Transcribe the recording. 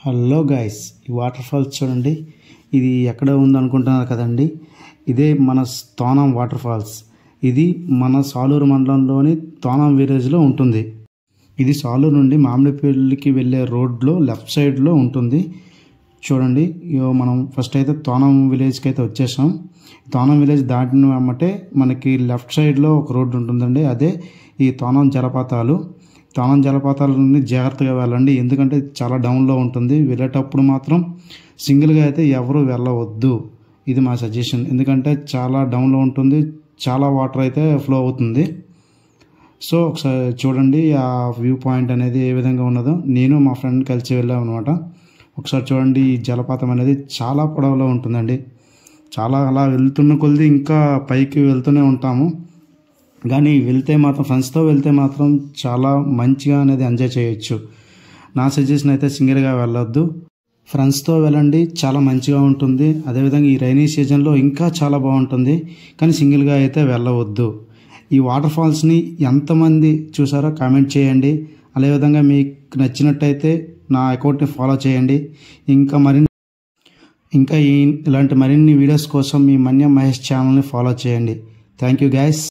Hello guys, ఈ water falls చూడండి. ఇది ఎక్కడ ఉందనుకుంటున్నారు కదండి. ఇదే మన తోనం వాటర్ ఫాల్స్. ఇది మన సాలూరు మండలంలోని తోనం విలేజ్లో ఉంటుంది. ఇది సాలూరు నుండి మామిడిపల్లికి వెళ్ళే రోడ్లో లెఫ్ట్ సైడ్లో ఉంటుంది. చూడండి, మనం ఫస్ట్ అయితే తోనం విలేజ్కి అయితే వచ్చేసాం. తోనం విలేజ్ దాటిన వెంబటే మనకి లెఫ్ట్ సైడ్లో ఒక రోడ్డు ఉంటుందండి. అదే ఈ తోనం జలపాతాలు. తోనం జలపాతాల నుండి జాగ్రత్తగా వెళ్ళండి, ఎందుకంటే చాలా డౌన్లో ఉంటుంది. వెళ్ళేటప్పుడు మాత్రం సింగిల్గా అయితే ఎవరు వెళ్ళవద్దు. ఇది మా సజెషన్, ఎందుకంటే చాలా డౌన్లో ఉంటుంది, చాలా వాటర్ అయితే ఫ్లో అవుతుంది. సో ఒకసారి చూడండి ఆ వ్యూ పాయింట్ అనేది ఏ విధంగా ఉన్నదో. నేను మా ఫ్రెండ్ కలిసి వెళ్ళాం అనమాట. ఒకసారి చూడండి, ఈ జలపాతం అనేది చాలా పొడవులో ఉంటుందండి. చాలా అలా వెళ్తున్న కొద్ది ఇంకా పైకి వెళ్తూనే ఉంటాము. కానీ వెళ్తే మాత్రం ఫ్రెండ్స్తో వెళ్తే మాత్రం చాలా మంచిగా అనేది ఎంజాయ్ చేయొచ్చు. నా సజెషన్ అయితే సింగిల్గా వెళ్ళొద్దు, ఫ్రెండ్స్తో వెళ్ళండి, చాలా మంచిగా ఉంటుంది. అదేవిధంగా ఈ రైనీ సీజన్లో ఇంకా చాలా బాగుంటుంది. కానీ సింగిల్గా అయితే వెళ్ళవద్దు. ఈ వాటర్ ఫాల్స్ని ఎంతమంది చూసారో కామెంట్ చేయండి. అదేవిధంగా మీకు నచ్చినట్టయితే నా అకౌంట్ని ఫాలో చేయండి. ఇంకా ఇలాంటి మరిన్ని వీడియోస్ కోసం మీ మన్యం మహేష్ ఛానల్ని ఫాలో చేయండి. Thank you guys.